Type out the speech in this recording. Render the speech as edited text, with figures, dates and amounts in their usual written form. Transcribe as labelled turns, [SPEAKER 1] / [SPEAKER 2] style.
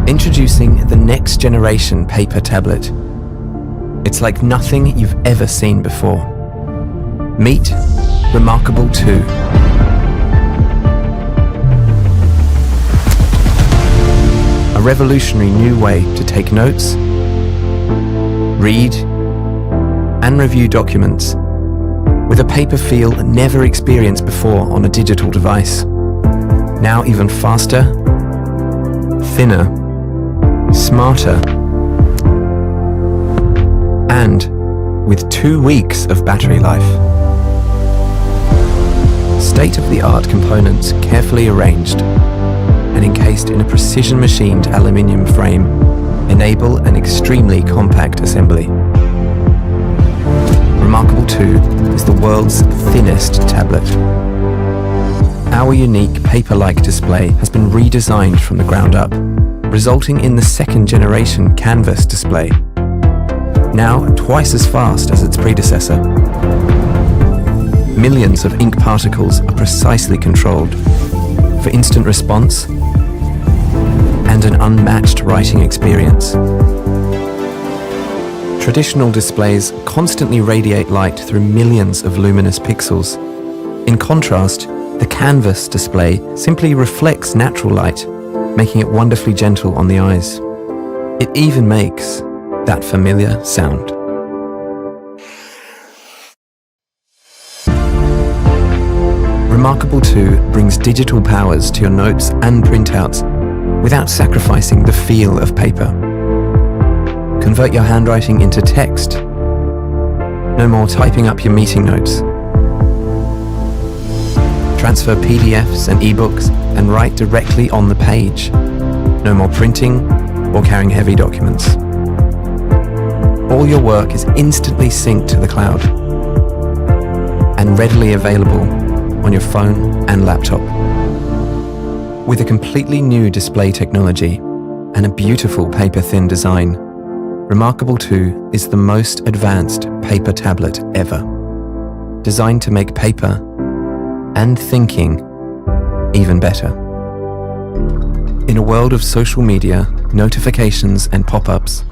[SPEAKER 1] Introducing the next generation paper tablet. It's like nothing you've ever seen before. Meet Remarkable 2. A revolutionary new way to take notes, read, and review documents with a paper feel never experienced before on a digital device. Now even faster, thinner, smarter, and with 2 weeks of battery life. State-of-the-art components carefully arranged and encased in a precision-machined aluminium frame enable an extremely compact assembly. Remarkable 2 is the world's thinnest tablet. Our unique paper-like display has been redesigned from the ground up, resulting in the second generation Kamvas display, now twice as fast as its predecessor. Millions of ink particles are precisely controlled for instant response and an unmatched writing experience. Traditional displays constantly radiate light through millions of luminous pixels. In contrast, the Kamvas display simply reflects natural light, making it wonderfully gentle on the eyes. It even makes that familiar sound. Remarkable 2 brings digital powers to your notes and printouts without sacrificing the feel of paper. Convert your handwriting into text. No more typing up your meeting notes. Transfer PDFs and ebooks and write directly on the page. No more printing or carrying heavy documents. All your work is instantly synced to the cloud and readily available on your phone and laptop. With a completely new display technology and a beautiful paper-thin design, Remarkable 2 is the most advanced paper tablet ever, designed to make paper and thinking even better. In a world of social media, notifications and pop-ups,